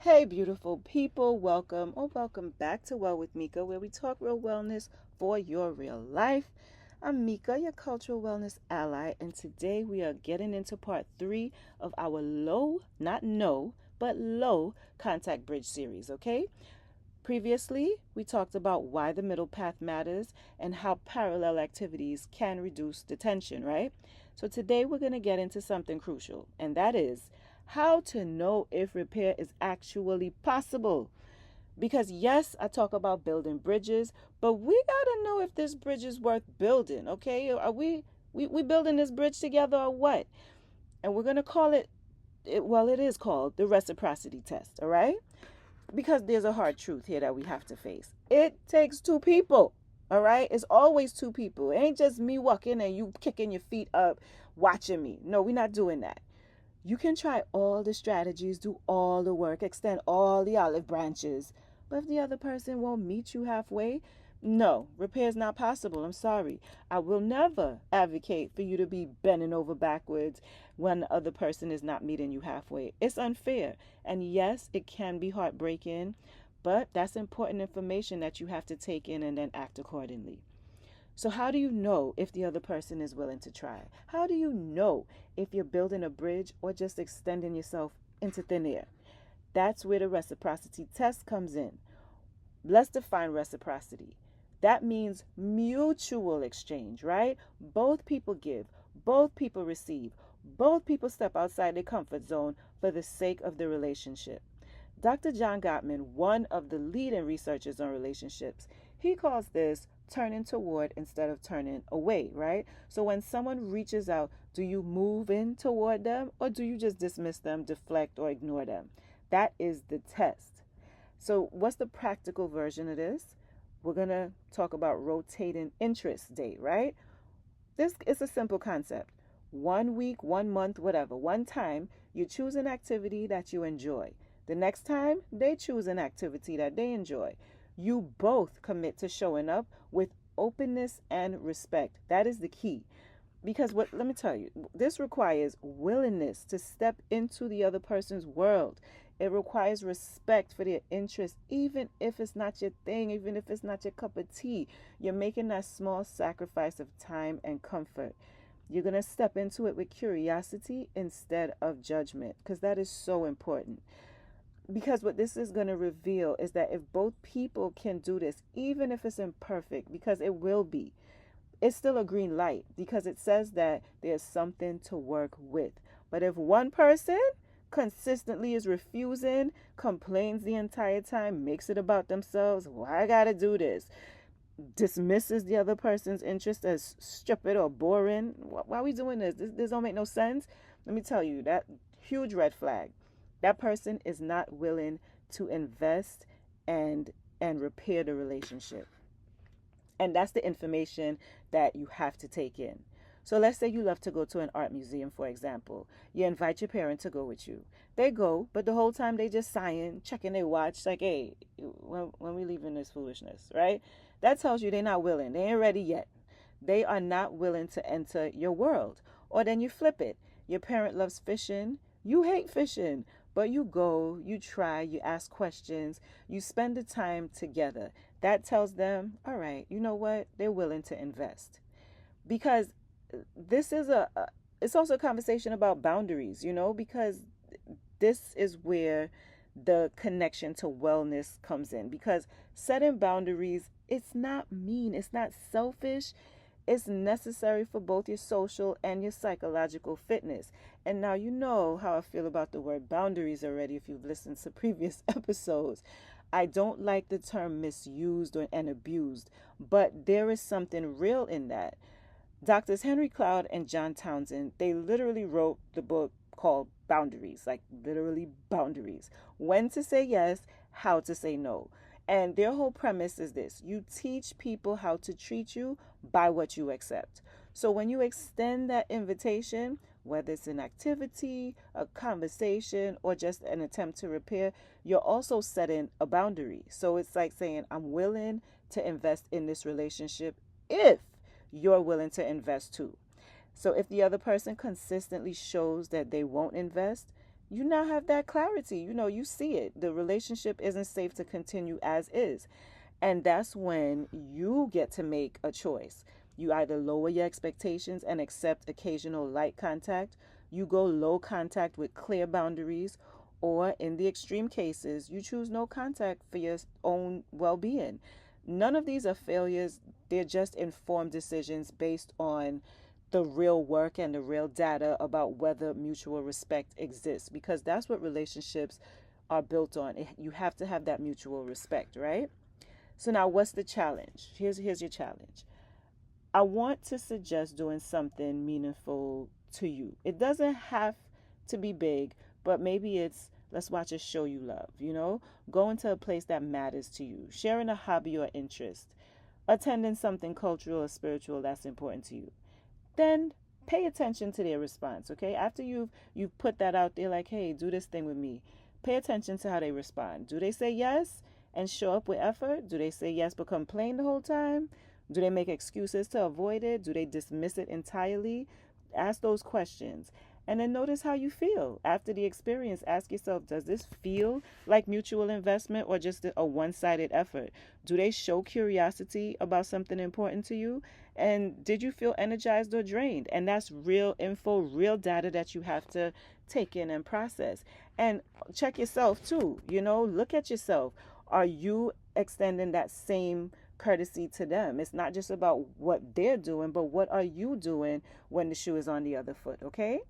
Hey, beautiful people, welcome back to Well with Mika, where we talk real wellness for your real life. I'm Mika, your cultural wellness ally, and today we are getting into part three of our low, not no, but low contact bridge series, okay? Previously, we talked about why the middle path matters and how parallel activities can reduce the tension, right? So today we're going to get into something crucial, and that is how to know if repair is actually possible. Because yes, I talk about building bridges, but we got to know if this bridge is worth building, okay? Are we building this bridge together or what? And we're going to call it is called the reciprocity test, all right? Because there's a hard truth here that we have to face. It takes two people. All right? It's always two people. It ain't just me walking and you kicking your feet up watching me. No, we're not doing that. You can try all the strategies, do all the work, extend all the olive branches. But if the other person won't meet you halfway, no, repair is not possible. I'm sorry. I will never advocate for you to be bending over backwards when the other person is not meeting you halfway. It's unfair. And yes, it can be heartbreaking, but that's important information that you have to take in and then act accordingly. So, how do you know if the other person is willing to try? How do you know if you're building a bridge or just extending yourself into thin air? That's where the reciprocity test comes in. Let's define reciprocity. That means mutual exchange, right? Both people give, both people receive, both people step outside their comfort zone for the sake of the relationship. Dr. John Gottman, one of the leading researchers on relationships, he calls this turning toward instead of turning away, right? So when someone reaches out, do you move in toward them or do you just dismiss them, deflect, or ignore them? That is the test. So, what's the practical version of this? We're going to talk about rotating interest date, right? This is a simple concept. 1 week, 1 month, whatever. One time, you choose an activity that you enjoy. The next time, they choose an activity that they enjoy. You both commit to showing up with openness and respect. That is the key. Because let me tell you, this requires willingness to step into the other person's world. It requires respect for their interests, even if it's not your thing, even if it's not your cup of tea. You're making that small sacrifice of time and comfort. You're going to step into it with curiosity instead of judgment, because that is so important. Because what this is going to reveal is that if both people can do this, even if it's imperfect, because it will be, it's still a green light because it says that there's something to work with. But if one person consistently is refusing, complains the entire time, makes it about themselves, why I gotta do this, dismisses the other person's interest as stupid or boring, why are we doing this don't make no sense. Let me tell you, that huge red flag. That person is not willing to invest and repair the relationship. And that's the information that you have to take in. So let's say you love to go to an art museum, for example. You invite your parent to go with you. They go, but the whole time they just sighing, checking their watch, like, hey, when we leaving this foolishness, right? That tells you they're not willing. They ain't ready yet. They are not willing to enter your world. Or then you flip it. Your parent loves fishing. You hate fishing. But you go, you try, you ask questions, you spend the time together. That tells them, all right, you know what? They're willing to invest. Because this is it's also a conversation about boundaries, because this is where the connection to wellness comes in. Because setting boundaries, it's not mean, it's not selfish, it's necessary for both your social and your psychological fitness. And now you know how I feel about the word boundaries already if you've listened to previous episodes. I don't like the term misused and abused, but there is something real in that. Doctors Henry Cloud and John Townsend, they literally wrote the book called Boundaries, like literally boundaries. When to say yes, how to say no. And their whole premise is this: you teach people how to treat you by what you accept. So when you extend that invitation, whether it's an activity, a conversation, or just an attempt to repair, you're also setting a boundary. So it's like saying, I'm willing to invest in this relationship if you're willing to invest too. So if the other person consistently shows that they won't invest, you now have that clarity. You see it. The relationship isn't safe to continue as is. And that's when you get to make a choice. You either lower your expectations and accept occasional light contact, you go low contact with clear boundaries, or in the extreme cases, you choose no contact for your own well being. None of these are failures, they're just informed decisions based on the real work and the real data about whether mutual respect exists, because that's what relationships are built on. You have to have that mutual respect, right? So now what's the challenge? Here's your challenge. I want to suggest doing something meaningful to you. It doesn't have to be big, but maybe it's let's watch a show you love. Going to a place that matters to you, sharing a hobby or interest, attending something cultural or spiritual that's important to you. Then pay attention to their response, okay? After you've put that out there, like, hey, do this thing with me, pay attention to how they respond. Do they say yes and show up with effort? Do they say yes but complain the whole time? Do they make excuses to avoid it? Do they dismiss it entirely? Ask those questions. And then notice how you feel after the experience. Ask yourself, does this feel like mutual investment or just a one sided effort? Do they show curiosity about something important to you? And did you feel energized or drained? And that's real info, real data that you have to take in and process. And check yourself too. Look at yourself. Are you extending that same courtesy to them? It's not just about what they're doing, but what are you doing when the shoe is on the other foot, okay?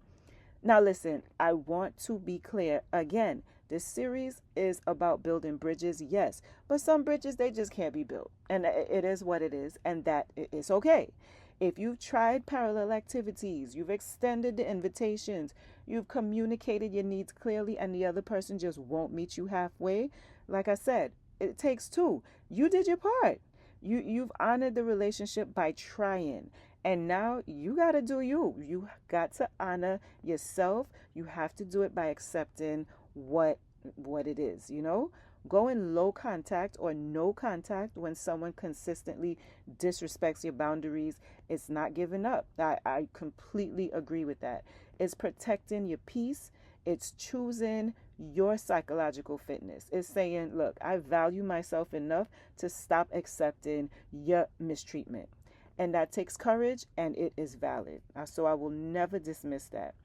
Now, listen, I want to be clear again. This series is about building bridges, yes, but some bridges, they just can't be built. And it is what it is, and that is okay. If you've tried parallel activities, you've extended the invitations, you've communicated your needs clearly, and the other person just won't meet you halfway, like I said, it takes two. You did your part. You've honored the relationship by trying. And now you got to do you. You got to honor yourself. You have to do it by accepting what it is. Going low contact or no contact when someone consistently disrespects your boundaries, it's not giving up. I completely agree with that. It's protecting your peace. It's choosing your psychological fitness. It's saying, look, I value myself enough to stop accepting your mistreatment. And that takes courage, and it is valid. So I will never dismiss that.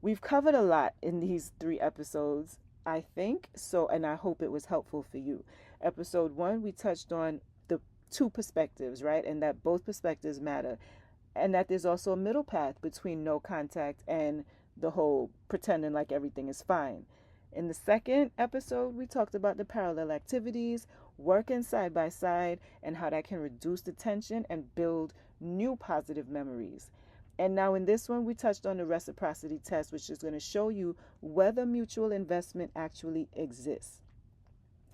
We've covered a lot in these 3 episodes, I think. So, and I hope it was helpful for you. Episode 1, we touched on the 2 perspectives, right? And that both perspectives matter. And that there's also a middle path between no contact and the whole pretending like everything is fine. In the second episode, we talked about the parallel activities, working side by side, and how that can reduce the tension and build new positive memories. And now in this one, we touched on the reciprocity test, which is going to show you whether mutual investment actually exists.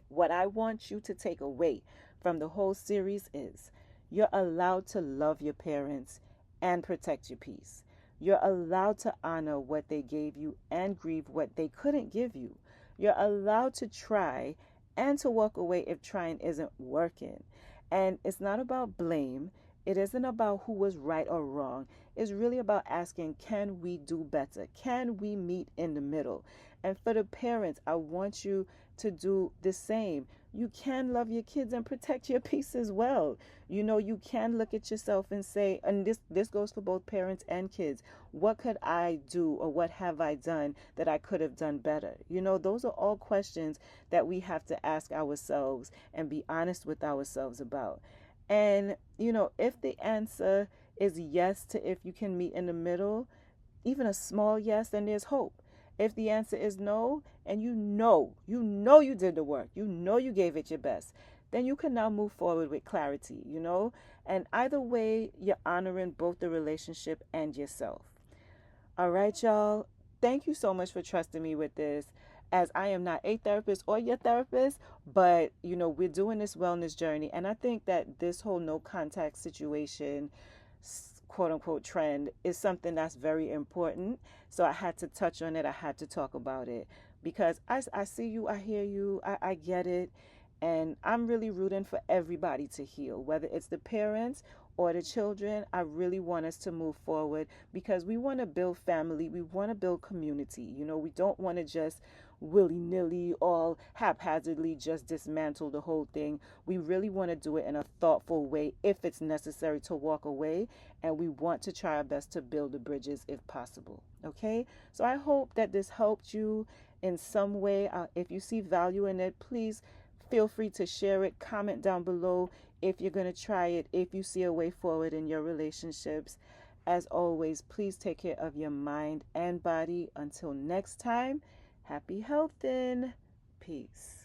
What I want you to take away from the whole series is you're allowed to love your parents and protect your peace. You're allowed to honor what they gave you and grieve what they couldn't give you. You're allowed to try and to walk away if trying isn't working. And it's not about blame. It isn't about who was right or wrong. It's really about asking, can we do better? Can we meet in the middle? And for the parents, I want you to do the same. You can love your kids and protect your peace as well. You can look at yourself and say, and this goes for both parents and kids, what could I do or what have I done that I could have done better? Those are all questions that we have to ask ourselves and be honest with ourselves about. And, if the answer is yes to if you can meet in the middle, even a small yes, then there's hope. If the answer is no, and you did the work, you gave it your best, then you can now move forward with clarity. And either way, you're honoring both the relationship and yourself. All right, y'all. Thank you so much for trusting me with this. As I am not a therapist or your therapist, but we're doing this wellness journey. And I think that this whole no contact situation, quote unquote, trend is something that's very important. So I had to touch on it. I had to talk about it because I see you, I hear you, I get it. And I'm really rooting for everybody to heal, whether it's the parents or the children, I really want us to move forward because we want to build family. We want to build community. We don't want to just willy nilly, all haphazardly just dismantle the whole thing. We really want to do it in a thoughtful way if it's necessary to walk away. And we want to try our best to build the bridges if possible. Okay? So I hope that this helped you in some way. If you see value in it, please feel free to share it. Comment down below if you're going to try it, if you see a way forward in your relationships. As always, please take care of your mind and body. Until next time, happy healthing. Peace.